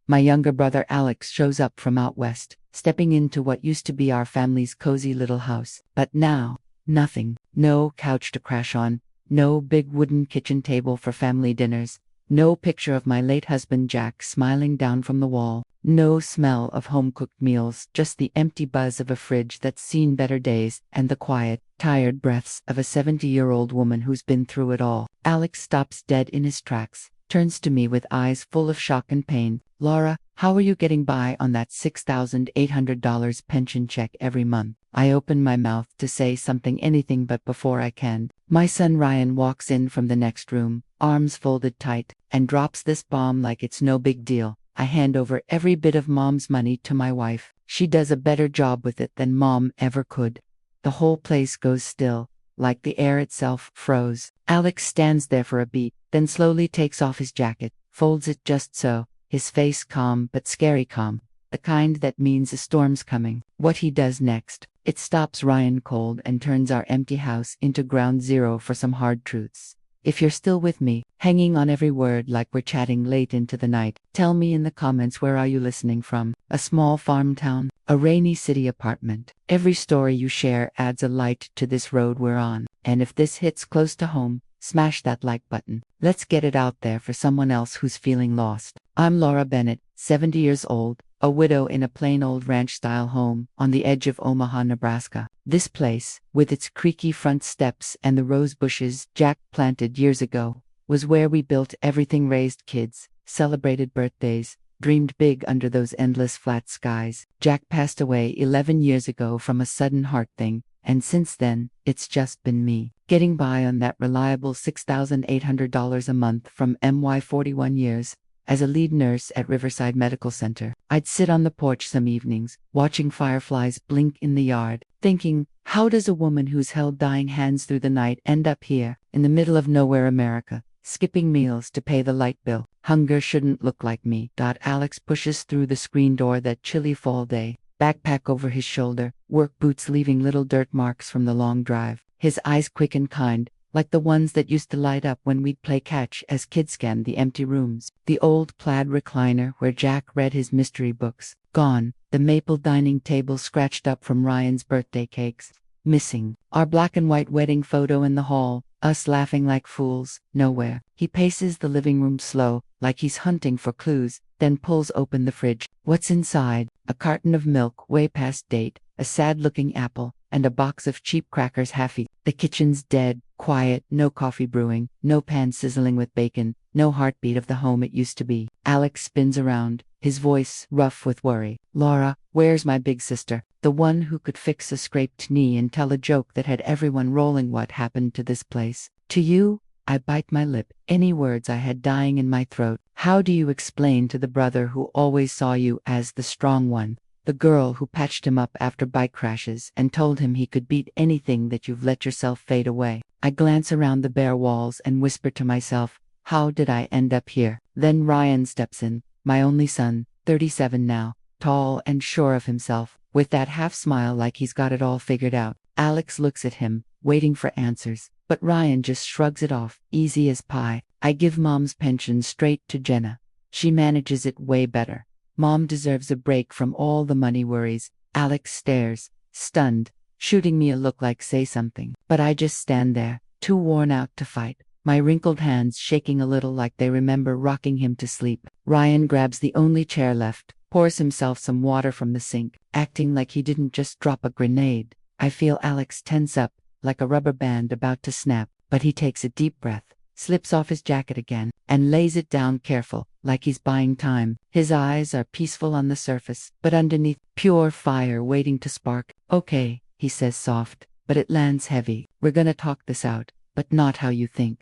My younger brother Alex shows up from out west, stepping into what used to be our family's cozy little house. But now, nothing. No couch to crash on, no big wooden kitchen table for family dinners, no picture of my late husband Jack smiling down from the wall, no smell of home-cooked meals, just the empty buzz of a fridge that's seen better days and the quiet, tired breaths of a 70-year-old woman who's been through it all. Alex stops dead in his tracks, turns to me with eyes full of shock and pain. Laura, how are you getting by on that $6,800 pension check every month? I open my mouth to say something, anything, but before I can, my son Ryan walks in from the next room, arms folded tight, and drops this bomb like it's no big deal. I hand over every bit of Mom's money to my wife. She does a better job with it than Mom ever could. The whole place goes still, like the air itself froze. Alex stands there for a beat, then slowly takes off his jacket, folds it just so, his face calm but scary calm, the kind that means a storm's coming. What he does next, it stops Ryan cold and turns our empty house into ground zero for some hard truths. If you're still with me, hanging on every word like we're chatting late into the night, tell me in the comments, where are you listening from? A small farm town? A rainy city apartment? Every story you share adds a light to this road we're on. And if this hits close to home, smash that like button. Let's get it out there for someone else who's feeling lost. I'm Laura Bennett, 70 years old, a widow in a plain old ranch-style home on the edge of Omaha, Nebraska. This place, with its creaky front steps and the rose bushes Jack planted years ago, was where we built everything, raised kids, celebrated birthdays, dreamed big under those endless flat skies. Jack passed away 11 years ago from a sudden heart thing, and since then, it's just been me, getting by on that reliable $6,800 a month from my 41 years. As a lead nurse at Riverside Medical Center, I'd sit on the porch some evenings, watching fireflies blink in the yard, thinking, how does a woman who's held dying hands through the night end up here, in the middle of nowhere America, skipping meals to pay the light bill? Hunger shouldn't look like me. Alex pushes through the screen door that chilly fall day, backpack over his shoulder, work boots leaving little dirt marks from the long drive. His eyes quick and kind, like the ones that used to light up when we'd play catch as kids scanned the empty rooms. The old plaid recliner where Jack read his mystery books, gone. The maple dining table scratched up from Ryan's birthday cakes, missing. Our black and white wedding photo in the hall, us laughing like fools, nowhere. He paces the living room slow, like he's hunting for clues, then pulls open the fridge. What's inside? A carton of milk way past date, a sad-looking apple, and a box of cheap crackers half-eaten. The kitchen's dead, quiet, no coffee brewing, no pan sizzling with bacon, no heartbeat of the home it used to be. Alex spins around, his voice rough with worry. Laura, where's my big sister? The one who could fix a scraped knee and tell a joke that had everyone rolling. What happened to this place? To you? I bite my lip, any words I had dying in my throat. How do you explain to the brother who always saw you as the strong one? The girl who patched him up after bike crashes and told him he could beat anything, that you've let yourself fade away? I glance around the bare walls and whisper to myself, how did I end up here? Then Ryan steps in, my only son, 37 now, tall and sure of himself, with that half smile like he's got it all figured out. Alex looks at him, waiting for answers, but Ryan just shrugs it off, easy as pie. I give Mom's pension straight to Jenna. She manages it way better. Mom deserves a break from all the money worries. Alex stares, stunned, shooting me a look like say something. But I just stand there, too worn out to fight, my wrinkled hands shaking a little like they remember rocking him to sleep. Ryan grabs the only chair left, pours himself some water from the sink, acting like he didn't just drop a grenade. I feel Alex tense up, like a rubber band about to snap, but he takes a deep breath, slips off his jacket again, and lays it down careful, like he's buying time. His eyes are peaceful on the surface, but underneath, pure fire waiting to spark. Okay, he says soft, but it lands heavy. We're gonna talk this out, but not how you think.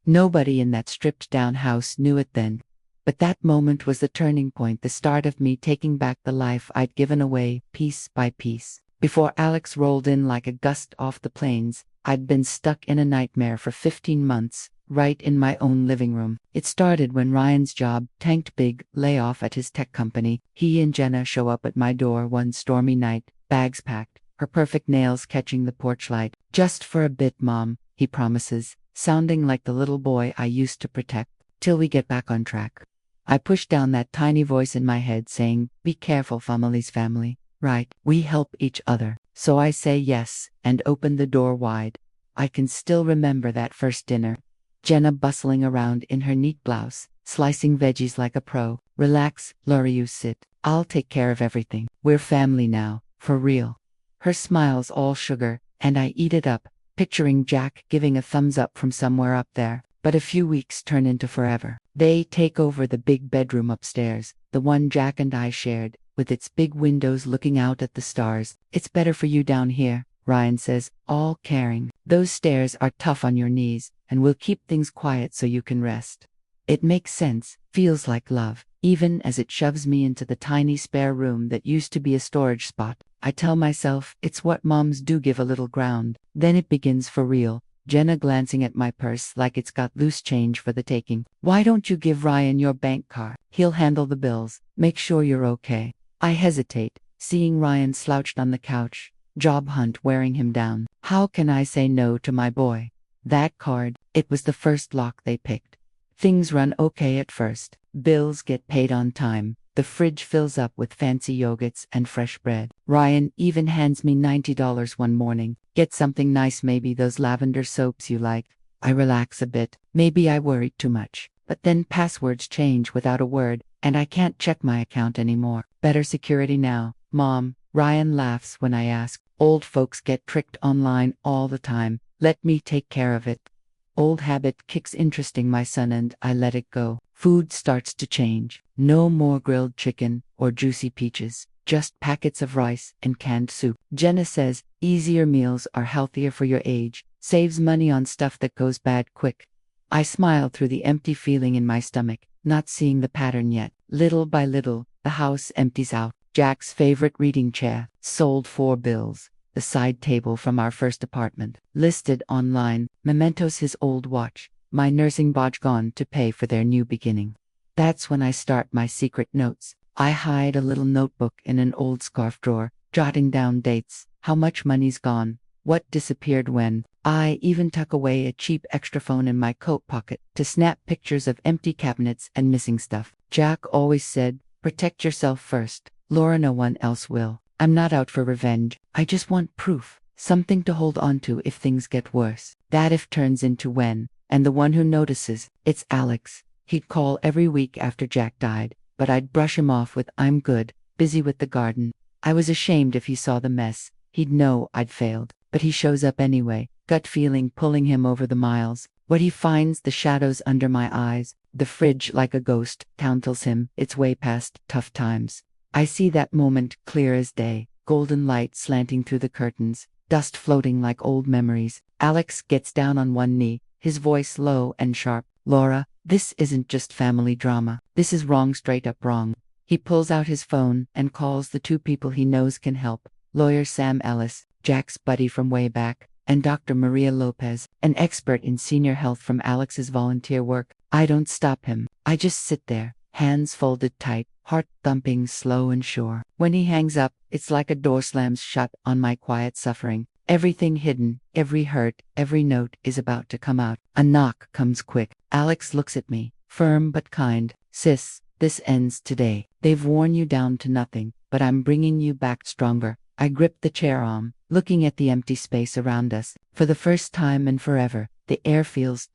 Nobody in that stripped-down house knew it then, but that moment was the turning point, the start of me taking back the life I'd given away, piece by piece. Before Alex rolled in like a gust off the plains, I'd been stuck in a nightmare for 15 months, right in my own living room. It started when Ryan's job tanked, big layoff at his tech company. He and Jenna show up at my door one stormy night, bags packed, her perfect nails catching the porch light. Just for a bit, Mom, he promises, sounding like the little boy I used to protect, till we get back on track. I pushed down that tiny voice in my head saying, be careful, family's family. Right, we help each other. So I say yes, and open the door wide. I can still remember that first dinner. Jenna bustling around in her neat blouse, slicing veggies like a pro. Relax, Laura, you sit. I'll take care of everything. We're family now, for real. Her smile's all sugar, and I eat it up, picturing Jack giving a thumbs up from somewhere up there. But a few weeks turn into forever. They take over the big bedroom upstairs, the one Jack and I shared, with its big windows looking out at the stars. It's better for you down here, Ryan says, all caring. Those stairs are tough on your knees, and we'll keep things quiet so you can rest. It makes sense, feels like love, even as it shoves me into the tiny spare room that used to be a storage spot. I tell myself, it's what moms do, give a little ground. Then it begins for real. Jenna glancing at my purse like it's got loose change for the taking. Why don't you give Ryan your bank card? He'll handle the bills. Make sure you're okay. I hesitate, seeing Ryan slouched on the couch, job hunt wearing him down. How can I say no to my boy? That card, it was the first lock they picked. Things run okay at first. Bills get paid on time. The fridge fills up with fancy yogurts and fresh bread. Ryan even hands me $90 one morning. Get something nice, maybe those lavender soaps you like. I relax a bit. Maybe I worried too much. But then passwords change without a word, and I can't check my account anymore. Better security now, Mom. Ryan laughs when I ask. Old folks get tricked online all the time. Let me take care of it. Old habit kicks interesting, my son, and I let it go. Food starts to change. No more grilled chicken or juicy peaches. Just packets of rice and canned soup. Jenna says, easier meals are healthier for your age. Saves money on stuff that goes bad quick. I smile through the empty feeling in my stomach, not seeing the pattern yet. Little by little, the house empties out. Jack's favorite reading chair, sold $4. The side table from our first apartment, listed online. Mementos, his old watch. My nursing badge gone to pay for their new beginning. That's when I start my secret notes. I hide a little notebook in an old scarf drawer, jotting down dates, how much money's gone, what disappeared when. I even tuck away a cheap extra phone in my coat pocket to snap pictures of empty cabinets and missing stuff. Jack always said, protect yourself first, Laura, no one else will. I'm not out for revenge, I just want proof, something to hold on to if things get worse. That if turns into when, and the one who notices, it's Alex. He'd call every week after Jack died, but I'd brush him off with I'm good, busy with the garden. I was ashamed if he saw the mess, he'd know I'd failed, but he shows up anyway, gut feeling pulling him over the miles. What he finds, the shadows under my eyes, the fridge like a ghost, tells him it's way past tough times. I see that moment clear as day, golden light slanting through the curtains, dust floating like old memories. Alex gets down on one knee, his voice low and sharp. Laura, this isn't just family drama. This is wrong, straight up wrong. He pulls out his phone and calls the two people he knows can help. Lawyer Sam Ellis, Jack's buddy from way back, and Dr. Maria Lopez, an expert in senior health from Alex's volunteer work. I don't stop him. I just sit there, hands folded tight, heart thumping slow and sure. When he hangs up, it's like a door slams shut on my quiet suffering. Everything hidden, every hurt, every note is about to come out. A knock comes quick. Alex looks at me, firm but kind. Sis, this ends today. They've worn you down to nothing, but I'm bringing you back stronger. I grip the chair arm, looking at the empty space around us. For the first time in forever, the air feels ...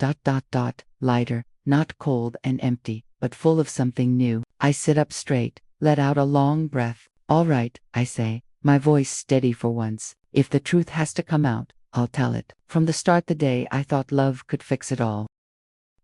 lighter, not cold and empty, but full of something new. I sit up straight, let out a long breath. All right, I say, my voice steady for once. If the truth has to come out, I'll tell it. From the start the day I thought love could fix it all.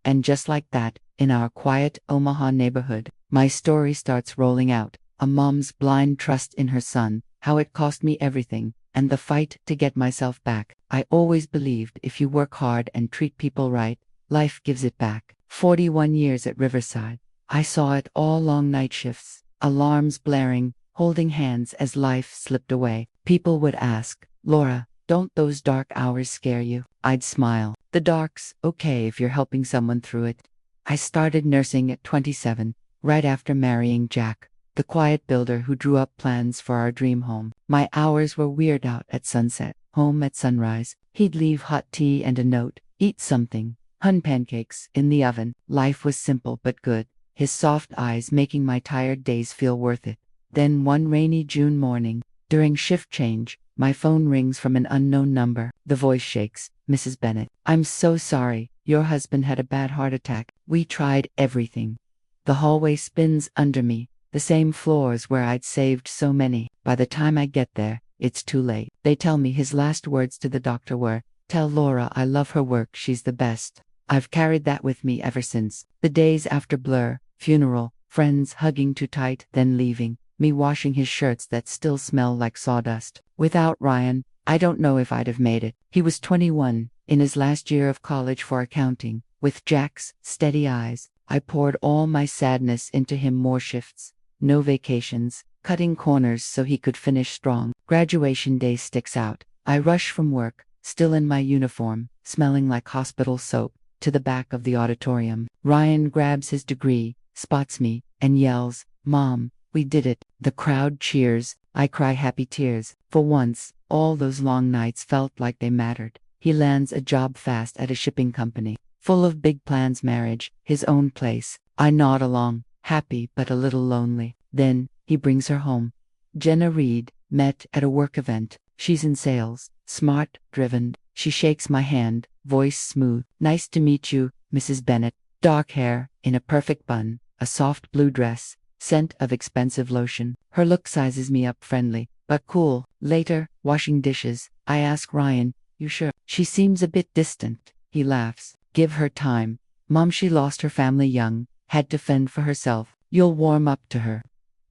And just like that, in our quiet Omaha neighborhood, my story starts rolling out. A mom's blind trust in her son, how it cost me everything, and the fight to get myself back. I always believed if you work hard and treat people right, life gives it back. 41 years at Riverside. I saw it all, long night shifts, alarms blaring, holding hands as life slipped away. People would ask, Laura, don't those dark hours scare you? I'd smile. The dark's okay if you're helping someone through it. I started nursing at 27, right after marrying Jack, the quiet builder who drew up plans for our dream home. My hours were weird: out at sunset, home at sunrise. He'd leave hot tea and a note, eat something, hun pancakes in the oven. Life was simple but good. his soft eyes making my tired days feel worth it. Then one rainy June morning, during shift change, my phone rings from an unknown number. The voice shakes. Mrs. Bennet, I'm so sorry. Your husband had a bad heart attack. We tried everything. The hallway spins under me, the same floors where I'd saved so many. By the time I get there, it's too late. They tell me his last words to the doctor were, "Tell Laura I love her work, she's the best." I've carried that with me ever since. The days after blur, funeral, friends hugging too tight, then leaving, me washing his shirts that still smell like sawdust. Without Ryan, I don't know if I'd have made it. He was 21, in his last year of college for accounting. With Jack's steady eyes, I poured all my sadness into him. More shifts, no vacations, cutting corners so he could finish strong. Graduation day sticks out. I rush from work, still in my uniform, smelling like hospital soap, to the back of the auditorium. Ryan grabs his degree, spots me, and yells, "Mom, we did it." The crowd cheers. I cry happy tears. For once, all those long nights felt like they mattered. He lands a job fast at a shipping company. Full of big plans, marriage, his own place. I nod along, happy but a little lonely. Then, he brings her home. Jenna Reed, met at a work event. She's in sales, smart, driven. She shakes my hand, voice smooth. "Nice to meet you, Mrs. Bennet." Dark hair, in a perfect bun, a soft blue dress, scent of expensive lotion. Her look sizes me up, friendly, but cool. Later, washing dishes, I ask Ryan, "You sure?" She seems a bit distant. He laughs. "Give her time. Mom, she lost her family young, had to fend for herself. You'll warm up to her."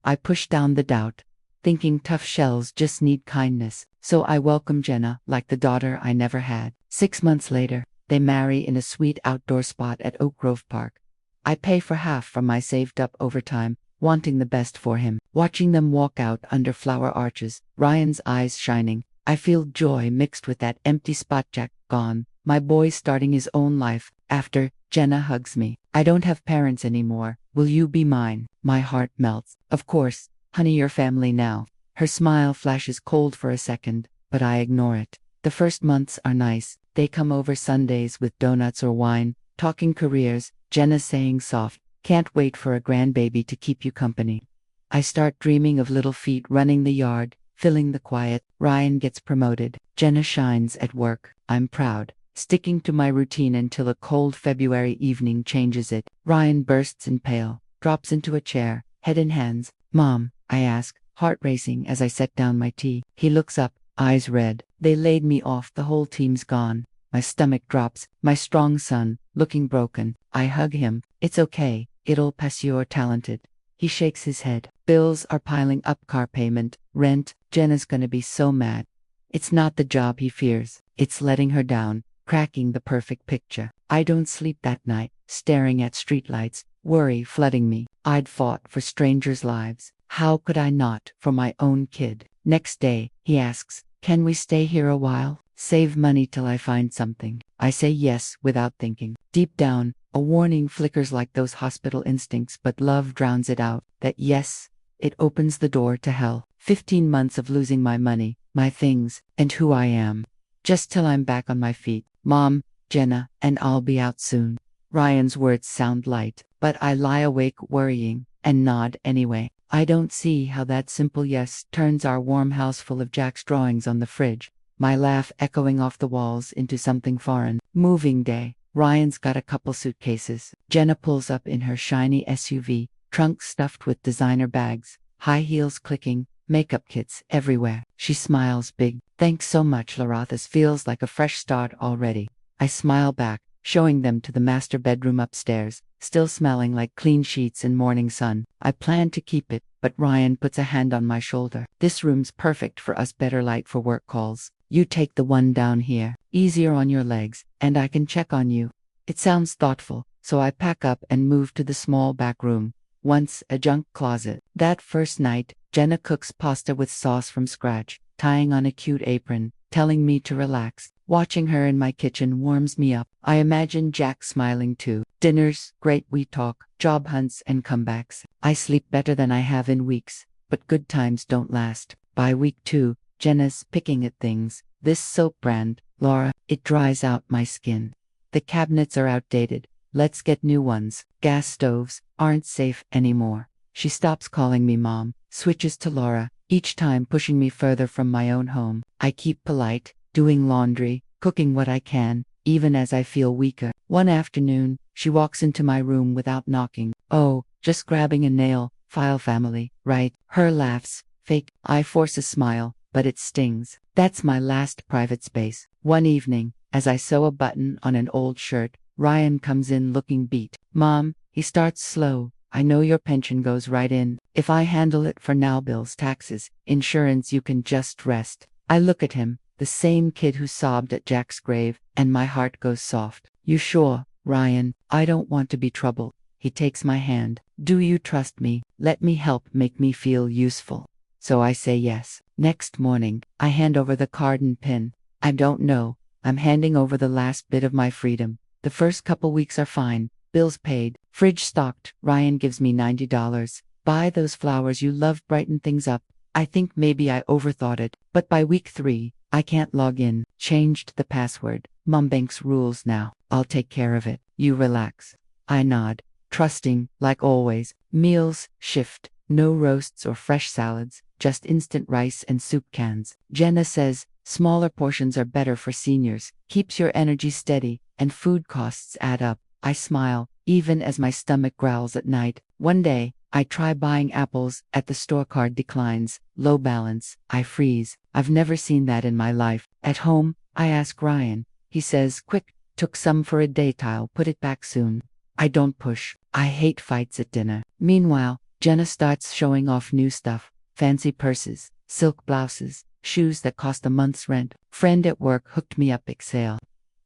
I push down the doubt, thinking tough shells just need kindness, so I welcome Jenna like the daughter I never had. 6 months later, they marry in a sweet outdoor spot at Oak Grove Park. I pay for half from my saved up overtime, wanting the best for him. Watching them walk out under flower arches, Ryan's eyes shining, I feel joy mixed with that empty spot. Jack gone, my boy starting his own life. After, Jenna hugs me. "I don't have parents anymore. Will you be mine?" My heart melts. "Of course, honey, your family now." Her smile flashes cold for a second, but I ignore it. The first months are nice. They come over Sundays with donuts or wine, talking careers, Jenna saying soft, "Can't wait for a grandbaby to keep you company." I start dreaming of little feet running the yard, filling the quiet. Ryan gets promoted. Jenna shines at work. I'm proud, sticking to my routine until a cold February evening changes it. Ryan bursts in pale, drops into a chair, head in hands. "Mom," I ask, heart racing as I set down my tea. He looks up, eyes red. "They laid me off. The whole team's gone." My stomach drops. My strong son, looking broken. I hug him. "It's okay. It'll pass. You're talented." He shakes his head. Bills are piling up, car payment, rent. Jenna's gonna be so mad. It's not the job he fears. It's letting her down, cracking the perfect picture. I don't sleep that night, staring at streetlights, worry flooding me. I'd fought for strangers' lives. How could I not for my own kid? Next day, he asks, "Can we stay here a while? Save money till I find something." I say yes without thinking. Deep down, a warning flickers like those hospital instincts, but love drowns it out. That yes, it opens the door to hell. 15 months of losing my money, my things, and who I am. Just till I'm back on my feet. "Mom, Jenna, and I'll be out soon." Ryan's words sound light, but I lie awake worrying, and nod anyway. I don't see how that simple yes turns our warm house full of Jack's drawings on the fridge, my laugh echoing off the walls, into something foreign. Moving day. Ryan's got a couple suitcases. Jenna pulls up in her shiny SUV, trunk stuffed with designer bags, high heels clicking, makeup kits everywhere. She smiles big. "Thanks so much, Laura. This feels like a fresh start already." I smile back, showing them to the master bedroom upstairs, still smelling like clean sheets and morning sun. I plan to keep it, but Ryan puts a hand on my shoulder. "This room's perfect for us. Better light for work calls. You take the one down here. Easier on your legs, and I can check on you." It sounds thoughtful, so I pack up and move to the small back room, once a junk closet. That first night, Jenna cooks pasta with sauce from scratch, tying on a cute apron, telling me to relax. Watching her in my kitchen warms me up. I imagine Jack smiling too. Dinners, great. We talk, job hunts and comebacks. I sleep better than I have in weeks, but good times don't last. By week 2, Jenna's picking at things. "This soap brand, Laura, it dries out my skin. The cabinets are outdated. Let's get new ones. Gas stoves aren't safe anymore. She stops calling me mom, switches to Laura, each time pushing me further from my own home. I keep polite, doing laundry, cooking what I can, even as I feel weaker. One afternoon, she walks into my room without knocking. Oh, just grabbing a nail, file family, right? Her laughs, fake. I force a smile, but it stings. That's my last private space. One evening, as I sew a button on an old shirt, Ryan comes in looking beat. Mom, he starts slow. I know your pension goes right in. If I handle it for now, bills, taxes, insurance, you can just rest. I look at him, the same kid who sobbed at Jack's grave, and my heart goes soft. You sure, Ryan? I don't want to be trouble. He takes my hand. Do you trust me? Let me help make me feel useful. So I say yes. Next morning, I hand over the card and pin. I don't know. I'm handing over the last bit of my freedom. The first couple weeks are fine. Bills paid. Fridge stocked. Ryan gives me $90. Buy those flowers you love, brighten things up. I think maybe I overthought it, but by week 3, I can't log in. Changed the password. Mumbank's rules now. I'll take care of it. You relax. I nod, trusting, like always. Meals, shift. No roasts or fresh salads, just instant rice and soup cans. Jenna says, smaller portions are better for seniors, keeps your energy steady, and food costs add up. I smile, even as my stomach growls at night. One day, I try buying apples at the store, card declines. Low balance. I freeze. I've never seen that in my life. At home, I ask Ryan. He says, quick, took some for a day, I'll put it back soon. I don't push. I hate fights at dinner. Meanwhile, Jenna starts showing off new stuff. Fancy purses, silk blouses, shoes that cost a month's rent. Friend at work hooked me up, Excel.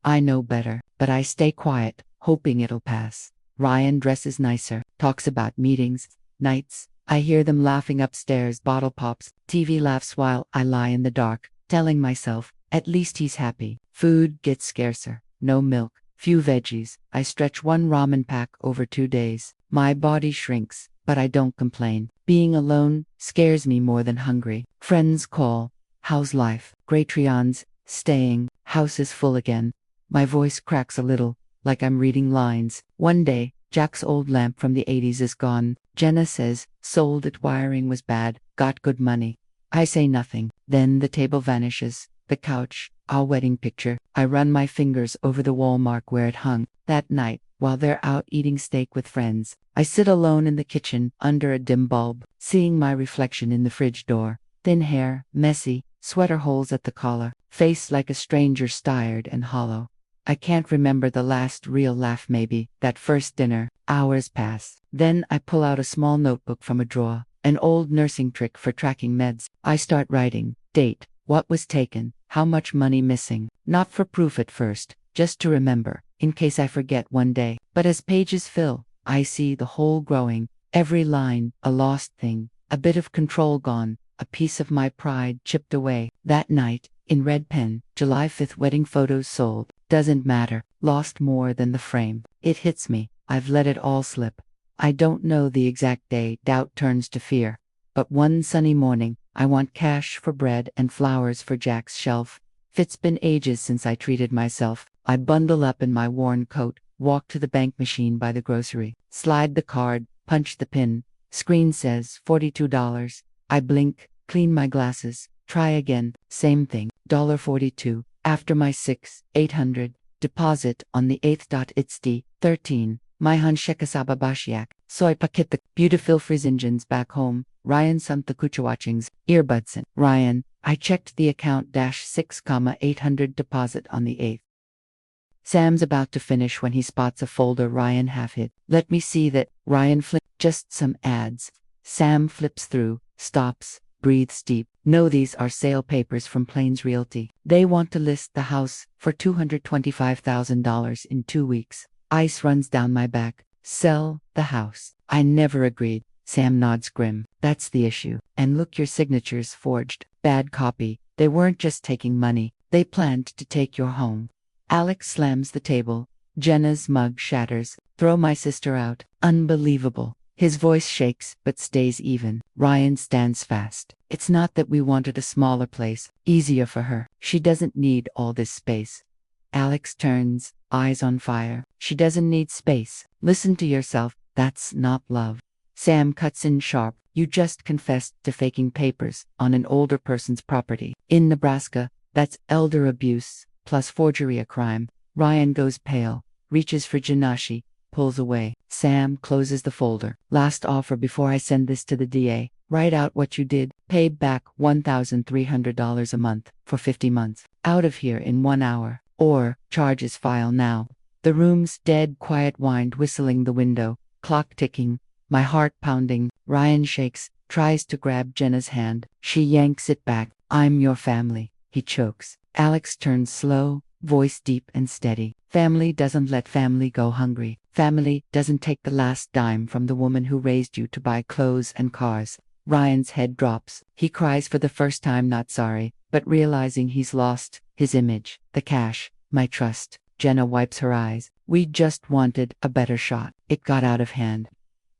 I know better, but I stay quiet, hoping it'll pass. Ryan dresses nicer, talks about meetings, nights. I hear them laughing upstairs, bottle pops, TV laughs while I lie in the dark, telling myself, at least he's happy. Food gets scarcer. No milk, few veggies. I stretch one ramen pack over 2 days. My body shrinks, but I don't complain. Being alone scares me more than hungry. Friends call. How's life? Betrayal's staying. House is full again. My voice cracks a little, like I'm reading lines. One day, Jack's old lamp from the 80s is gone. Jenna says, sold it, wiring was bad, got good money. I say nothing. Then the table vanishes. The couch, our wedding picture. I run my fingers over the wall mark where it hung. That night, while they're out eating steak with friends, I sit alone in the kitchen, under a dim bulb, seeing my reflection in the fridge door. Thin hair, messy, sweater holes at the collar, face like a stranger's, tired and hollow. I can't remember the last real laugh, maybe that first dinner. Hours pass. Then I pull out a small notebook from a drawer, an old nursing trick for tracking meds. I start writing. Date, what was taken, how much money missing. Not for proof at first, just to remember, in case I forget one day. But as pages fill, I see the whole growing, every line, a lost thing, a bit of control gone, a piece of my pride chipped away. That night, in red pen, July 5th, wedding photos sold. Doesn't matter, lost more than the frame. It hits me, I've let it all slip. I don't know the exact day, doubt turns to fear. But one sunny morning, I want cash for bread and flowers for Jack's shelf. It's been ages since I treated myself. I bundle up in my worn coat, walk to the bank machine by the grocery, slide the card, punch the pin. Screen says $42. I blink, clean my glasses, try again, same thing, $42. After my 800 deposit on the 8th. It's the 13. My Hanshekasababashiak. Soy pakit the beautiful frizinjins back home. Ryan sent the kuchawatchings, earbuds in. Ryan, I checked the account -6,800 deposit on the 8th. Sam's about to finish when he spots a folder Ryan half hid. Let me see that. Ryan flips. Just some ads. Sam flips through, stops, breathes deep. No, these are sale papers from Plains Realty. They want to list the house for $225,000 in 2 weeks. Ice runs down my back. Sell the house. I never agreed. Sam nods grim. That's the issue. And look, your signature's forged. Bad copy. They weren't just taking money. They planned to take your home. Alex slams the table. Jenna's mug shatters. Throw my sister out. Unbelievable. His voice shakes, but stays even. Ryan stands fast. It's not that we wanted a smaller place, easier for her. She doesn't need all this space. Alex turns, eyes on fire. She doesn't need space. Listen to yourself. That's not love. Sam cuts in sharp. You just confessed to faking papers on an older person's property. In Nebraska, that's elder abuse plus forgery a crime. Ryan goes pale, reaches for Janashi, pulls away. Sam closes the folder. Last offer before I send this to the DA. Write out what you did. Pay back $1,300 a month for 50 months. Out of here in 1 hour. Or charges file now. The room's dead quiet, wind whistling the window. Clock ticking. My heart pounding. Ryan shakes, tries to grab Jenna's hand. She yanks it back. I'm your family. He chokes. Alex turns slow, voice deep and steady. Family doesn't let family go hungry. Family doesn't take the last dime from the woman who raised you to buy clothes and cars. Ryan's head drops. He cries for the first time, not sorry, but realizing he's lost his image, the cash, my trust. Jenna wipes her eyes. We just wanted a better shot. It got out of hand.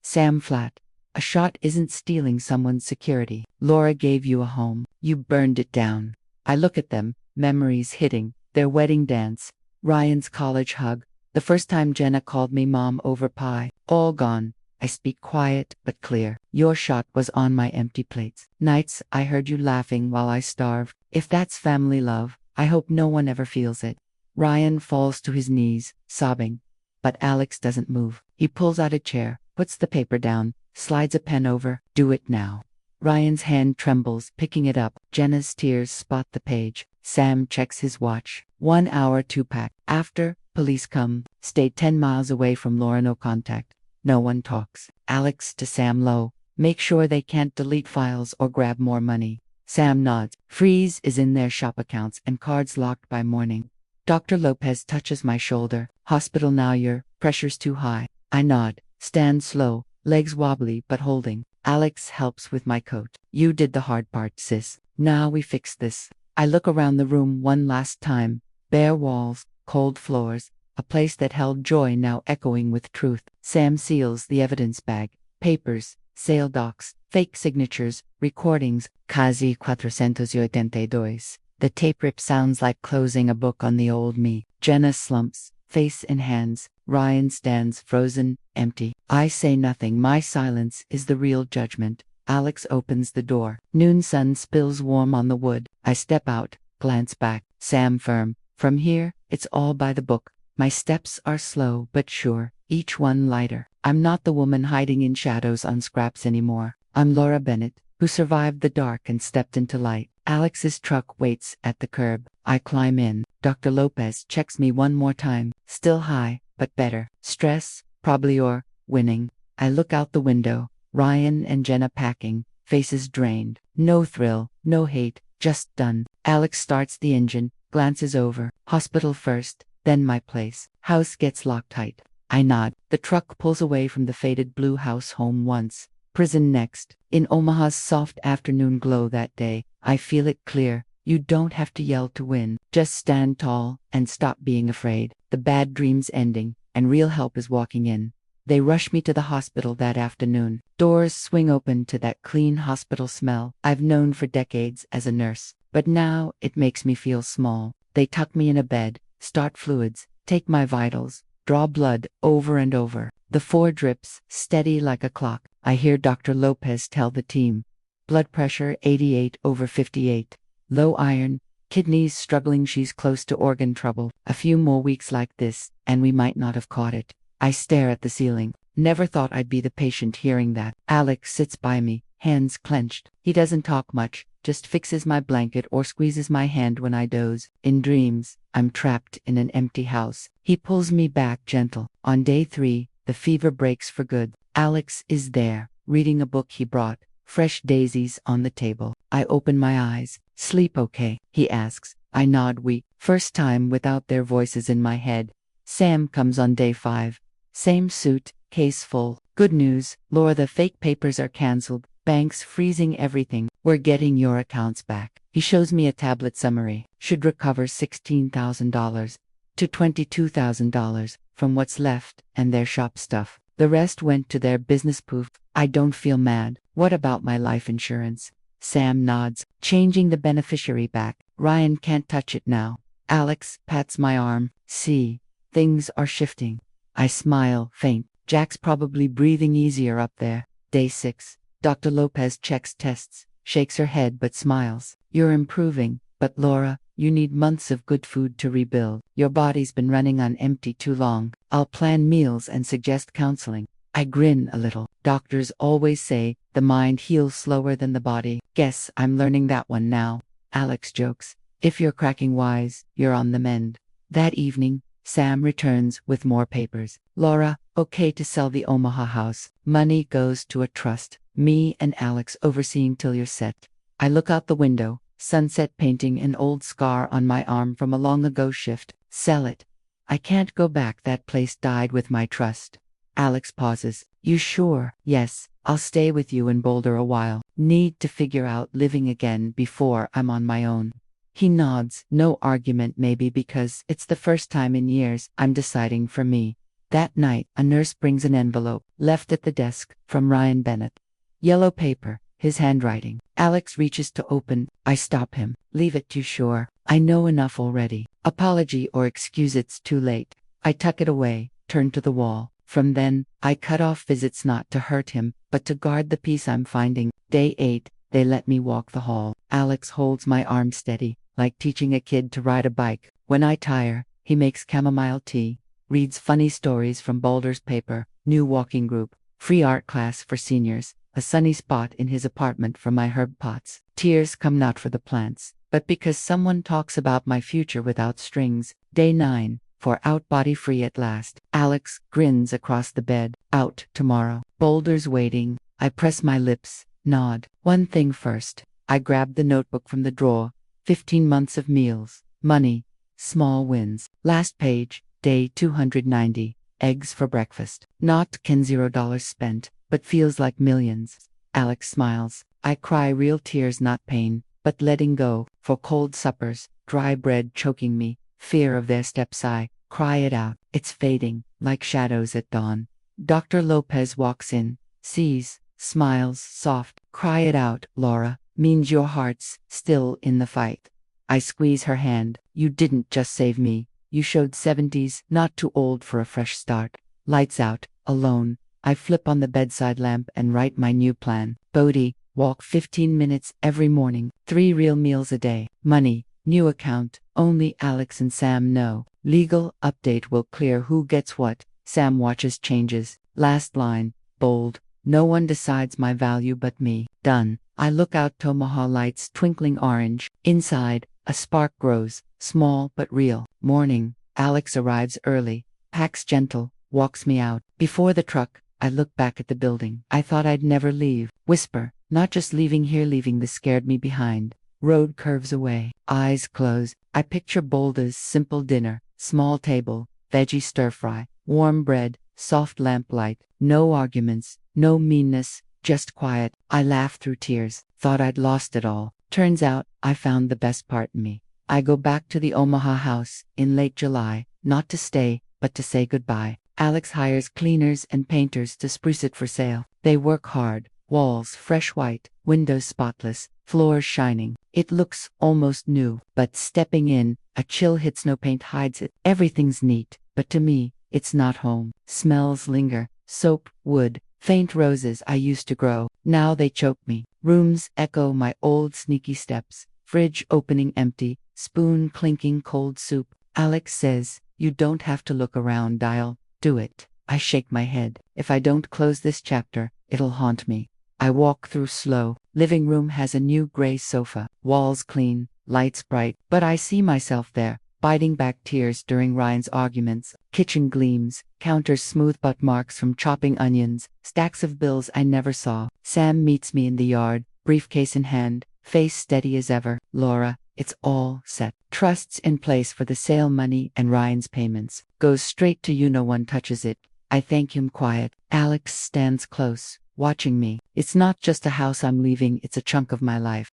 Sam flat. A shot isn't stealing someone's security. Laura gave you a home. You burned it down. I look at them, memories hitting, their wedding dance, Ryan's college hug, the first time Jenna called me mom over pie, all gone. I speak quiet but clear. Your shot was on my empty plates. Nights I heard you laughing while I starved. If that's family love, I hope no one ever feels it. Ryan falls to his knees, sobbing. But Alex doesn't move. He pulls out a chair, puts the paper down, slides a pen over. Do it now. Ryan's hand trembles, picking it up. Jenna's tears spot the page. Sam checks his watch. 1 hour 2-pack. After, police come. Stay 10 miles away from Laura, no contact. No one talks. Alex to Sam low. Make sure they can't delete files or grab more money. Sam nods. Freeze is in their shop accounts and cards locked by morning. Dr. Lopez touches my shoulder. Hospital now, your pressure's too high. I nod. Stand slow, legs wobbly but holding. Alex helps with my coat. You did the hard part, sis. Now we fix this. I look around the room one last time. Bare walls, cold floors, a place that held joy now echoing with truth. Sam seals the evidence bag. Papers, sale docs, fake signatures, recordings. Casi 482. The tape rip sounds like closing a book on the old me. Jenna slumps, face in hands. Ryan stands frozen, empty. I say nothing. My silence is the real judgment. Alex opens the door. Noon sun spills warm on the wood. I step out, glance back. Sam firm. From here, it's all by the book. My steps are slow but sure, each one lighter. I'm not the woman hiding in shadows on scraps anymore. I'm Laura Bennett, who survived the dark and stepped into light. Alex's truck waits at the curb. I climb in. Dr. Lopez checks me one more time. Still high, but better. Stress, probably, or winning. I look out the window. Ryan and Jenna packing, faces drained. No thrill, no hate, just done. Alex starts the engine, glances over. Hospital first, then my place. House gets locked tight. I nod. The truck pulls away from the faded blue house home once. Prison next. In Omaha's soft afternoon glow that day, I feel it clear. You don't have to yell to win. Just stand tall and stop being afraid. The bad dream's ending, and real help is walking in. They rush me to the hospital that afternoon. Doors swing open to that clean hospital smell I've known for decades as a nurse. But now it makes me feel small. They tuck me in a bed, start fluids, take my vitals, draw blood over and over. The 4 drips, steady like a clock. I hear Dr. Lopez tell the team. Blood pressure 88/58. Low iron, kidneys struggling, she's close to organ trouble. A few more weeks like this, and we might not have caught it. I stare at the ceiling. Never thought I'd be the patient hearing that. Alex sits by me, hands clenched. He doesn't talk much, just fixes my blanket or squeezes my hand when I doze. In dreams, I'm trapped in an empty house. He pulls me back gentle. On day 3, the fever breaks for good. Alex is there, reading a book he brought. Fresh daisies on the table. I open my eyes. Sleep okay? He asks. I nod weak. First time without their voices in my head. Sam comes on day 5. Same suit, case full. Good news, Laura, the fake papers are cancelled. Banks freezing everything. We're getting your accounts back. He shows me a tablet summary. Should recover $16,000 to $22,000 from what's left and their shop stuff. The rest went to their business. Poof. I don't feel mad. What about my life insurance? Sam nods, changing the beneficiary back. Ryan can't touch it now. Alex pats my arm. See, Things are shifting. I smile, faint. Jack's probably breathing easier up there. Day 6. Dr. Lopez checks tests, shakes her head but smiles. You're improving, but Laura, you need months of good food to rebuild. Your body's been running on empty too long. I'll plan meals and suggest counseling. I grin a little. Doctors always say the mind heals slower than the body. Guess I'm learning that one now. Alex jokes. If you're cracking wise, you're on the mend. That evening, Sam returns with more papers. Laura, okay to sell the Omaha house. Money goes to a trust. Me and Alex overseeing till you're set. I look out the window, sunset painting an old scar on my arm from a long ago shift. Sell it. I can't go back, that place died with my trust. Alex pauses. You sure? Yes, I'll stay with you in Boulder a while. Need to figure out living again before I'm on my own. He nods. No argument, maybe because it's the first time in years I'm deciding for me. That night, a nurse brings an envelope, left at the desk, from Ryan Bennett. Yellow paper, his handwriting. Alex reaches to open. I stop him. Leave it, you sure? I know enough already. Apology or excuse, it's too late. I tuck it away, turn to the wall. From then, I cut off visits not to hurt him, but to guard the peace I'm finding. Day 8, they let me walk the hall. Alex holds my arm steady, like teaching a kid to ride a bike. When I tire, he makes chamomile tea, reads funny stories from Boulder's paper, new walking group, free art class for seniors, a sunny spot in his apartment for my herb pots. Tears come not for the plants, but because someone talks about my future without strings. Day 9. For out, body free at last. Alex grins across the bed. Out tomorrow. Boulder's waiting. I press my lips, nod. One thing first. I grab the notebook from the drawer. 15 months of meals, money, small wins. Last page, day 290. Eggs for breakfast. Not can $0 spent, but feels like millions. Alex smiles. I cry, real tears, not pain, but letting go. For cold suppers, dry bread choking me. Fear of their steps, I cry it out. It's fading, like shadows at dawn. Dr. Lopez walks in, sees, smiles, soft. Cry it out, Laura, means your heart's still in the fight. I squeeze her hand. You didn't just save me. You showed 70s, not too old for a fresh start. Lights out, alone. I flip on the bedside lamp and write my new plan. Bodhi, walk 15 minutes every morning, 3 real meals a day. Money. New account, only Alex and Sam know. Legal update will clear who gets what. Sam watches changes. Last line, bold. No one decides my value but me. Done. I look out, Omaha lights twinkling orange. Inside, a spark grows, small but real. Morning. Alex arrives early, packs gentle, walks me out. Before the truck, I look back at the building. I thought I'd never leave. Whisper, not just leaving here, leaving this scared me behind. Road curves away. Eyes close. I picture Boulder's simple dinner. Small table, veggie stir-fry, warm bread, soft lamplight. No arguments, no meanness, just quiet. I laugh through tears. Thought I'd lost it all. Turns out, I found the best part in me. I go back to the Omaha house in late July, not to stay, but to say goodbye. Alex hires cleaners and painters to spruce it for sale. They work hard. Walls fresh white, windows spotless, floors shining. It looks almost new, but stepping in, a chill hits, no paint hides it. Everything's neat, but to me, it's not home. Smells linger, soap, wood, faint roses I used to grow. Now they choke me. Rooms echo my old sneaky steps. Fridge opening empty, spoon clinking cold soup. Alex says, you don't have to look around, I'll do it. I shake my head. If I don't close this chapter, it'll haunt me. I walk through slow. Living room has a new gray sofa. Walls clean, lights bright. But I see myself there, biting back tears during Ryan's arguments. Kitchen gleams, counters smooth but marks from chopping onions. Stacks of bills I never saw. Sam meets me in the yard, briefcase in hand, face steady as ever. Laura, it's all set. Trusts in place for the sale money and Ryan's payments. Goes straight to you, no one touches it. I thank him quiet. Alex stands close, watching me. It's not just a house I'm leaving, it's a chunk of my life.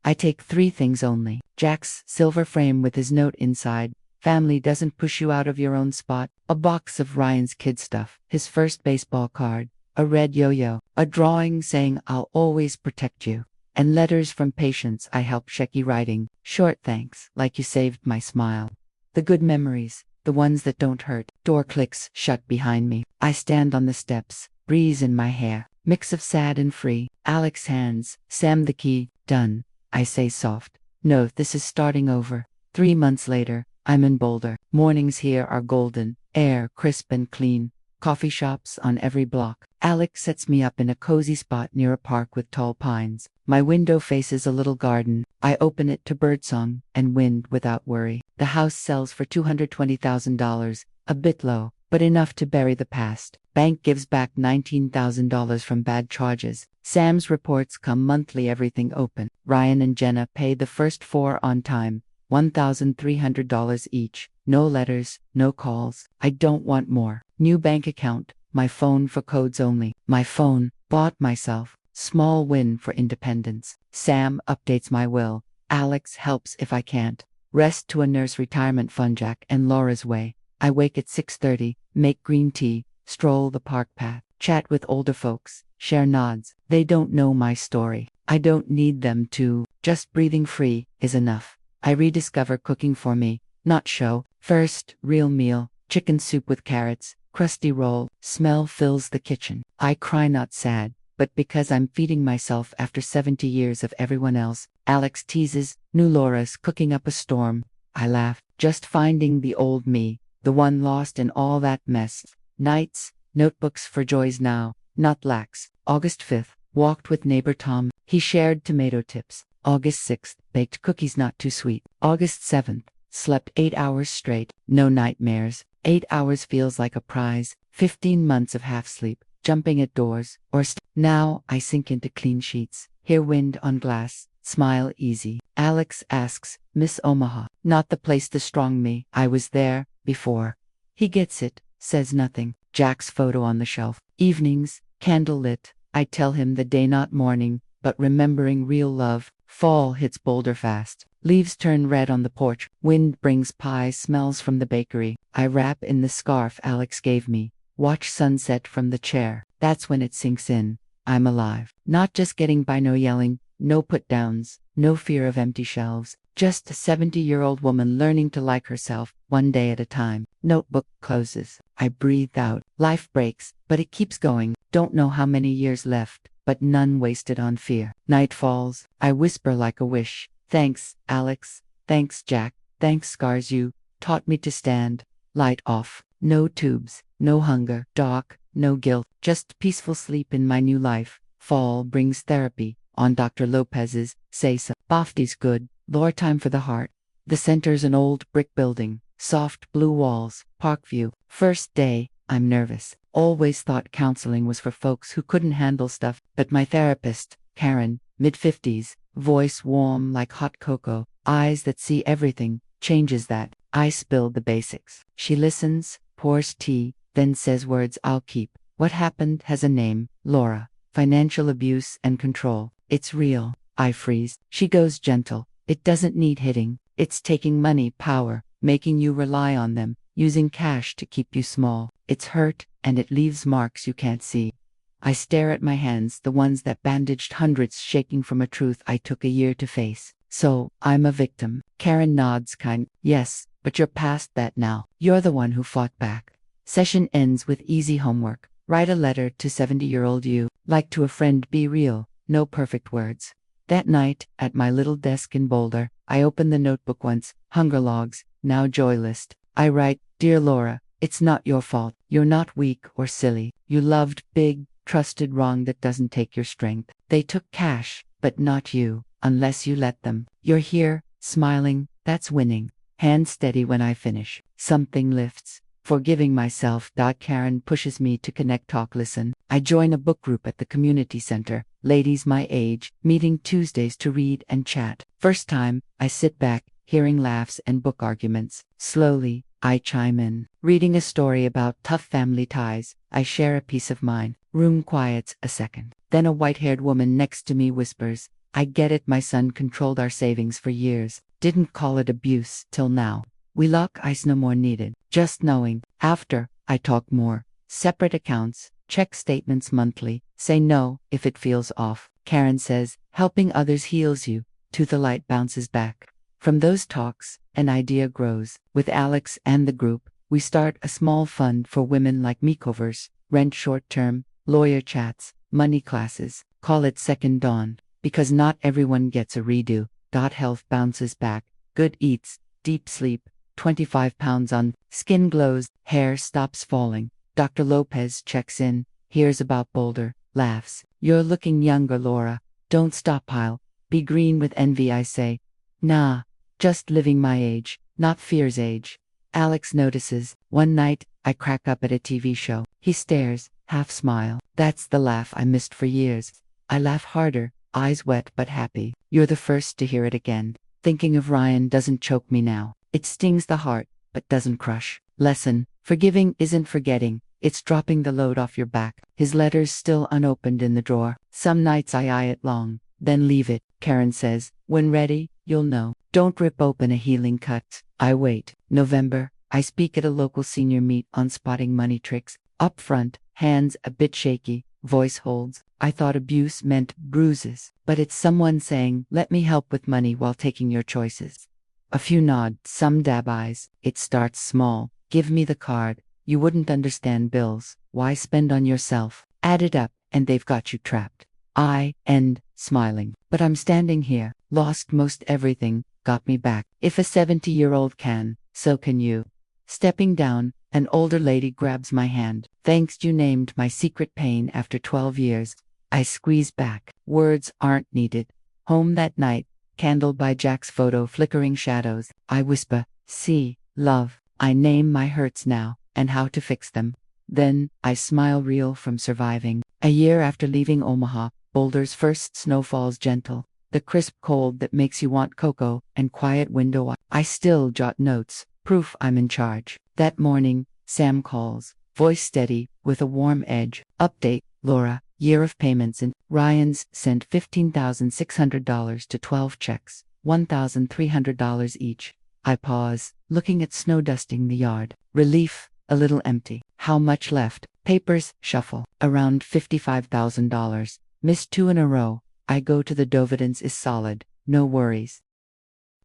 I take 3 things only. Jack's silver frame with his note inside. Family doesn't push you out of your own spot. A box of Ryan's kid stuff. His first baseball card. A red yo-yo. A drawing saying I'll always protect you. And letters from patients I helped Shecky writing. Short thanks, like you saved my smile. The good memories. the ones that don't hurt. Door clicks shut behind me. I stand on the steps, breeze in my hair, mix of sad and free. Alex hands Sam the key. Done. I say soft. No, this is starting over. 3 months later, I'm in Boulder. Mornings here are golden, air crisp and clean. Coffee shops on every block. Alex sets me up in a cozy spot near a park with tall pines. My window faces a little garden. I open it to birdsong and wind without worry. The house sells for $220,000, a bit low, but enough to bury the past. Bank gives back $19,000 from bad charges. Sam's reports come monthly, everything open. Ryan and Jenna pay the first 4 on time, $1,300 each. No letters, no calls. I don't want more. New bank account, my phone for codes only. My phone, bought myself. Small win for independence. Sam updates my will. Alex helps if I can't. Rest to a nurse retirement fund. Jack and Laura's way. I wake at 6:30, make green tea, stroll the park path, chat with older folks, share nods. They don't know my story. I don't need them to. Just breathing free is enough. I rediscover cooking for me, not show. First, real meal, chicken soup with carrots, crusty roll, smell fills the kitchen. I cry not sad, but because I'm feeding myself after 70 years of everyone else. Alex teases, new Laura's cooking up a storm. I laugh, just finding the old me, the one lost in all that mess. Nights, notebooks for joys now, not lacks. August 5th, walked with neighbor Tom. He shared tomato tips. August 6th, baked cookies not too sweet. August 7th, slept 8 hours straight, no nightmares. 8 hours feels like a prize. 15 months of half sleep, jumping at doors, or now I sink into clean sheets, hear wind on glass, smile easy. Alex asks, Miss Omaha, not the place to strong me. I was there before. He gets it, says nothing. Jack's photo on the shelf. Evenings, candle lit. I tell him the day not morning, but remembering real love. Fall hits Boulder fast. Leaves turn red on the porch. Wind brings pie smells from the bakery. I wrap in the scarf Alex gave me. Watch sunset from the chair. That's when it sinks in. I'm alive. Not just getting by, no yelling, no put-downs, no fear of empty shelves. Just a 70-year-old woman learning to like herself, one day at a time. Notebook closes. I breathe out. Life breaks, but it keeps going. Don't know how many years left, but none wasted on fear. Night falls. I whisper like a wish. Thanks, Alex. Thanks, Jack. Thanks, scars you taught me to stand. Light off. No tubes. No hunger. Dark. No guilt. Just peaceful sleep in my new life. Fall brings therapy. On Dr. Lopez's say so. Bafti's good. Lore time for the heart. The center's an old brick building. Soft blue walls. Park view. First day. I'm nervous. Always thought counseling was for folks who couldn't handle stuff, but my therapist, Karen, mid-50s, voice warm like hot cocoa, eyes that see everything, changes that. I spilled the basics. She listens, pours tea, then says words I'll keep. What happened has a name, Laura. Financial abuse and control. It's real. I freeze. She goes gentle. It doesn't need hitting. It's taking money, power, making you rely on them, using cash to keep you small. It's hurt, and it leaves marks you can't see. I stare at my hands, the ones that bandaged hundreds, shaking from a truth I took a year to face. So, I'm a victim. Karen nods kind. Yes, but you're past that now. You're the one who fought back. Session ends with easy homework. Write a letter to 70-year-old you. Like to a friend, be real. No perfect words. That night, at my little desk in Boulder, I open the notebook once. Hunger logs, now joy list. I write, Dear Laura, it's not your fault. You're not weak or silly. You loved big, trusted wrong that doesn't take your strength. They took cash, but not you, unless you let them. You're here, smiling, that's winning. Hand steady when I finish. Something lifts. Forgiving myself. Karen pushes me to connect, talk, listen. I join a book group at the community center. Ladies my age, meeting Tuesdays to read and chat. First time, I sit back, hearing laughs and book arguments. Slowly, I chime in. Reading a story about tough family ties, I share a piece of mine. Room quiets a second. Then a white-haired woman next to me whispers, I get it, my son controlled our savings for years. Didn't call it abuse till now. We lock eyes, no more needed. Just knowing. After, I talk more. Separate accounts, check statements monthly, say no if it feels off. Karen says, helping others heals you. To the light bounces back. From those talks, an idea grows. With Alex and the group, We start a small fund for women like makeovers, rent short-term, lawyer chats, money classes. Call it Second Dawn. Because not everyone gets a redo. Health bounces back. Good eats, deep sleep, 25 pounds on, skin glows, hair stops falling. Dr. Lopez checks in, hears about Boulder, laughs. You're looking younger, Laura. Don't stockpile. Be green with envy, I say. Nah, just living my age, not fear's age. Alex notices. One night, I crack up at a TV show. He stares, half smile. That's the laugh I missed for years. I laugh harder, eyes wet but happy. You're the first to hear it again. Thinking of Ryan doesn't choke me now. It stings the heart, but doesn't crush. Lesson: forgiving isn't forgetting. It's dropping the load off your back. His letter's still unopened in the drawer. Some nights I eye it long, then leave it. Karen says, when ready, you'll know. Don't rip open a healing cut. I wait. November, I speak at a local senior meet on spotting money tricks. Up front, hands a bit shaky, voice holds. I thought abuse meant bruises, but it's someone saying, let me help with money while taking your choices. A few nod, some dab eyes. It starts small. Give me the card. You wouldn't understand bills. Why spend on yourself? Add it up, and they've got you trapped. I end, smiling. But I'm standing here, lost most everything, got me back. If a 70-year-old can, so can you. Stepping down, an older lady grabs my hand. Thanks, you named my secret pain after 12 years. I squeeze back. Words aren't needed. Home that night, candled by Jack's photo, flickering shadows. I whisper, see, love. I name my hurts now, and how to fix them. Then, I smile, real from surviving. A year after leaving Omaha, Boulder's first snow falls gentle. The crisp cold that makes you want cocoa, and quiet window. I still jot notes, proof I'm in charge. That morning, Sam calls, voice steady, with a warm edge. Update, Laura, year of payments in. Ryan's sent $15,600 to 12 checks, $1,300 each. I pause, looking at snow dusting the yard. Relief, a little empty. How much left? Papers shuffle. Around $55,000. Missed 2 in a row. I go to the dividends is solid. No worries.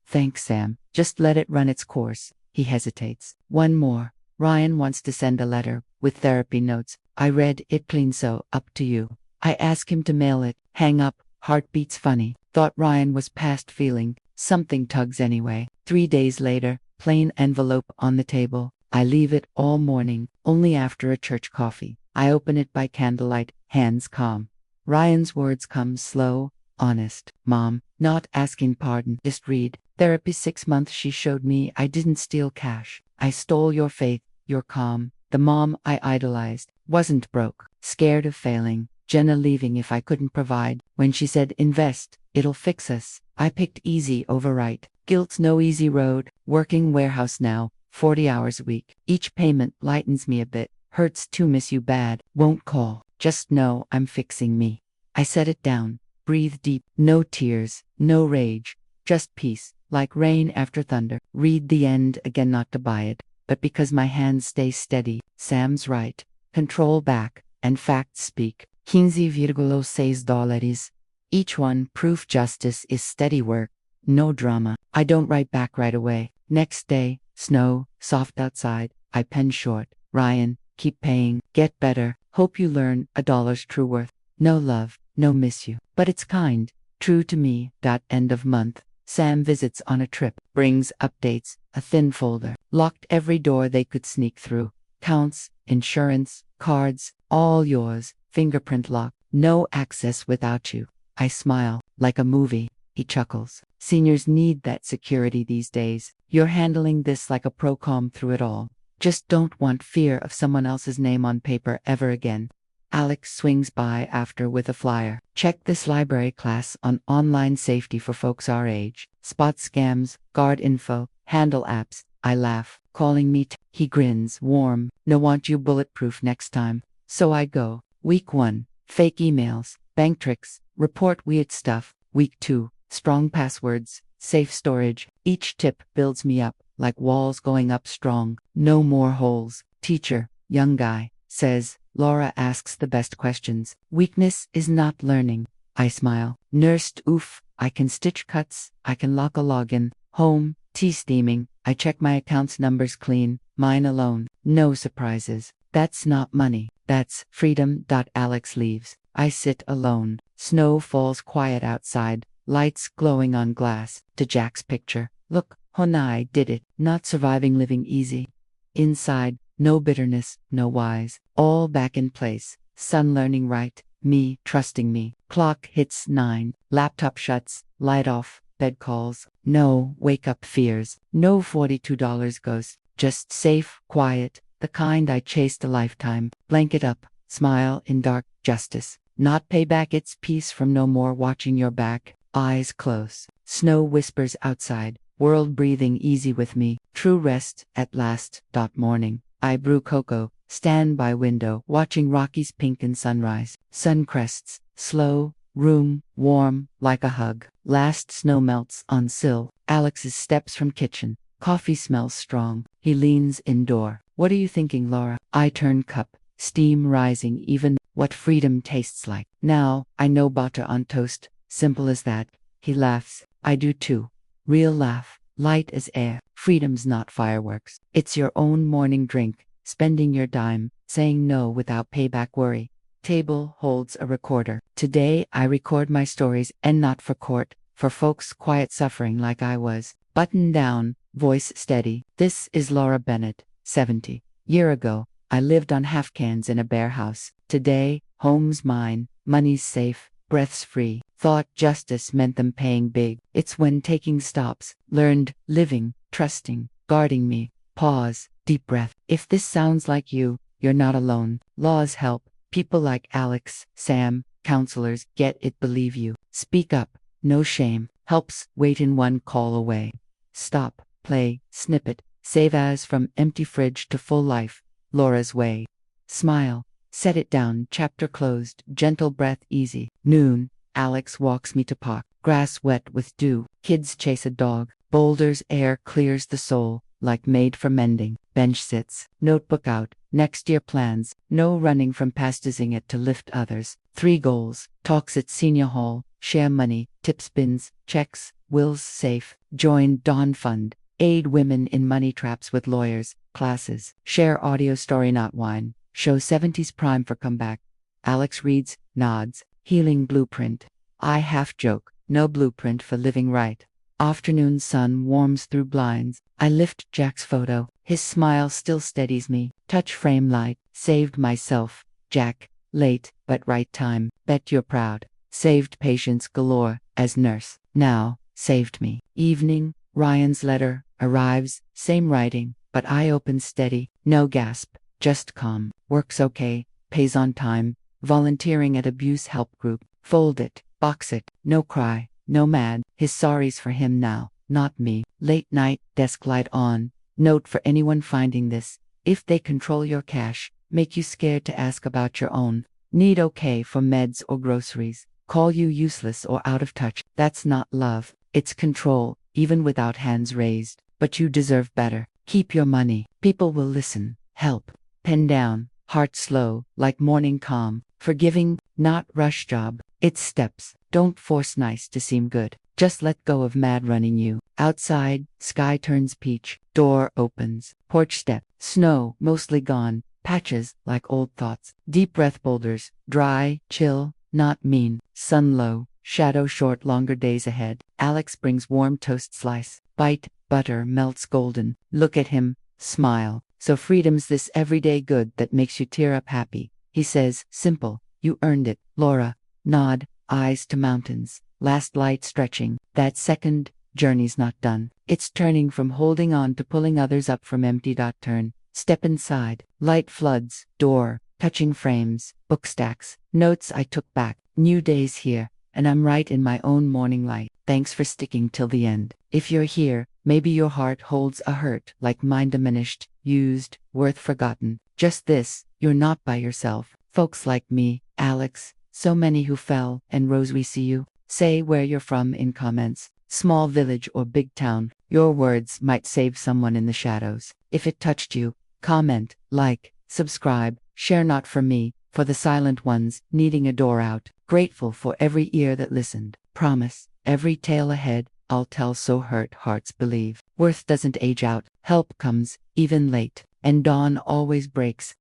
Thanks, Sam. Just let it run its course. He hesitates. One more. Ryan wants to send a letter, with therapy notes. I read it clean, so up to you. I ask him to mail it. Hang up. Heart beats funny. Thought Ryan was past feeling. Something tugs anyway. 3 days later, plain envelope on the table. I leave it all morning, only after a church coffee. I open it by candlelight, hands calm. Ryan's words come slow, honest. Mom, not asking pardon, just read. Therapy 6 months. She showed me I didn't steal cash. I stole your faith, your calm. The mom I idolized wasn't broke, scared of failing. Jenna leaving if I couldn't provide. When she said invest, it'll fix us. I picked easy over right. Guilt's no easy road. Working warehouse now, 40 hours a week. Each payment lightens me a bit. Hurts to miss you bad. Won't call. Just know I'm fixing me. I set it down. Breathe deep. No tears. No rage. Just peace. Like rain after thunder. Read the end again, not to buy it, but because my hands stay steady. Sam's right. Control back, and facts speak. $15,6. Each one proof justice is steady work. No drama. I don't write back right away. Next day, snow, soft outside. I pen short. Ryan, keep paying. Get better. Hope you learn $1's true worth. No love, no miss you. But it's kind. True to me. End of month. Sam visits on a trip. Brings updates. A thin folder. Locked every door they could sneak through. Counts, insurance, cards, all yours. Fingerprint lock. No access without you. I smile. Like a movie. He chuckles. Seniors need that security these days. You're handling this like a pro-com through it all. Just don't want fear of someone else's name on paper ever again. Alex swings by after with a flyer. Check this library class on online safety for folks our age. Spot scams, guard info, handle apps. I laugh. Calling me he grins, warm. No, want you bulletproof next time. So I go. Week 1. Fake emails, bank tricks, report weird stuff. Week 2. Strong passwords, safe storage. Each tip builds me up, like walls going up strong. No more holes. Teacher, young guy, says, Laura asks the best questions. Weakness is not learning. I smile. Nursed, oof. I can stitch cuts. I can lock a login. Home, tea steaming. I check my account's numbers clean. mine alone. No surprises. That's not money. That's freedom. Alex leaves. I sit alone. Snow falls quiet outside, lights glowing on glass. To Jack's picture. Look, Honai did it. Not surviving, living easy. Inside, no bitterness, no whys. All back in place. Son learning right. Me trusting me. Clock hits 9. Laptop shuts. Light off. Bed calls. No wake up fears. No $42 ghost. Just safe, quiet. The kind I chased a lifetime. Blanket up. Smile in dark. Justice. Not payback. It's peace from no more watching your back. Eyes close. Snow whispers outside. World breathing easy with me. True rest at last. Morning. I brew cocoa. Stand by window. Watching Rockies pink in sunrise. Sun crests. Slow. Room. Warm. Like a hug. Last snow melts on sill. Alex's steps from kitchen. Coffee smells strong. He leans indoor. What are you thinking, Laura? I turn cup. Steam rising. Even what freedom tastes like. Now, I know butter on toast. Simple as that. He laughs. I do too. Real laugh. Light as air. Freedom's not fireworks. It's your own morning drink. Spending your dime. Saying no without payback worry. Table holds a recorder. Today I record my stories, and not for court. For folks quiet suffering like I was. Button down. Voice steady. This is Laura Bennett, 70. Year ago, I lived on half cans in a bare house. Today, home's mine, money's safe, breath's free. Thought justice meant them paying big. It's when taking stops. Learned, living, trusting, guarding me. Pause, deep breath. If this sounds like you, you're not alone. Laws help. People like Alex, Sam, counselors, get it, believe you. Speak up, no shame. Helps, wait in one call away. Stop, play, snippet, save as from empty fridge to full life. Laura's way. Smile, set it down, chapter closed, gentle breath easy. Noon, Alex walks me to park. Grass wet with dew, kids chase a dog. Boulders air clears the soul, like made for mending. Bench sits, notebook out, next year plans. No running from pastising it to lift others. 3 goals, talks at senior hall, share money, tip spins, checks, wills safe. Join Dawn Fund, aid women in money traps with lawyers. Classes, share audio story not wine. Show 70s prime for comeback. Alex reads, nods, healing blueprint. I half joke, no blueprint for living right. Afternoon sun warms through blinds. I lift Jack's photo. His smile still steadies me. Touch frame light. Saved myself. Jack. Late, but right time. Bet you're proud. Saved patients galore. As nurse. Now. Saved me. Evening. Ryan's letter. Arrives. Same writing. But I open steady. No gasp. Just calm. Works okay. Pays on time. Volunteering at abuse help group. Fold it. Box it. No cry. No mad. His sorry's for him now, not me. Late night, desk light on. Note for anyone finding this. If they control your cash, make you scared to ask about your own. Need okay for meds or groceries. Call you useless or out of touch. That's not love. It's control, even without hands raised. But you deserve better. Keep your money. People will listen. Help. Pen down. Heart slow, like morning calm. Forgiving, not rush job. It's steps. Don't force nice to seem good. Just let go of mad running you. Outside, sky turns peach. Door opens. Porch step. Snow, mostly gone. Patches, like old thoughts. Deep breath boulders. Dry, chill, not mean. Sun low. Shadow short, longer days ahead. Alex brings warm toast slice. Bite, butter melts golden. Look at him. Smile. So freedom's this everyday good that makes you tear up happy. He says, simple. You earned it. Laura. Nod. Eyes to mountains. Last light stretching. That second, journey's not done. It's turning from holding on to pulling others up from empty. Turn. Step inside. Light floods. Door. Touching frames. Book stacks. Notes I took back. New days here. And I'm right in my own morning light. Thanks for sticking till the end. If you're here, maybe your heart holds a hurt like mine, diminished, used, worth forgotten. Just this, you're not by yourself. Folks like me, Alex, so many who fell and rose. We see you. Say where you're from in comments. Small village or big town. Your words might save someone in the shadows. If it touched you, comment, like, subscribe, share. Not for me, for the silent ones needing a door out. Grateful for every ear that listened. Promise, every tale ahead, I'll tell so hurt hearts believe. Worth doesn't age out. Help comes, even late. And dawn always breaks,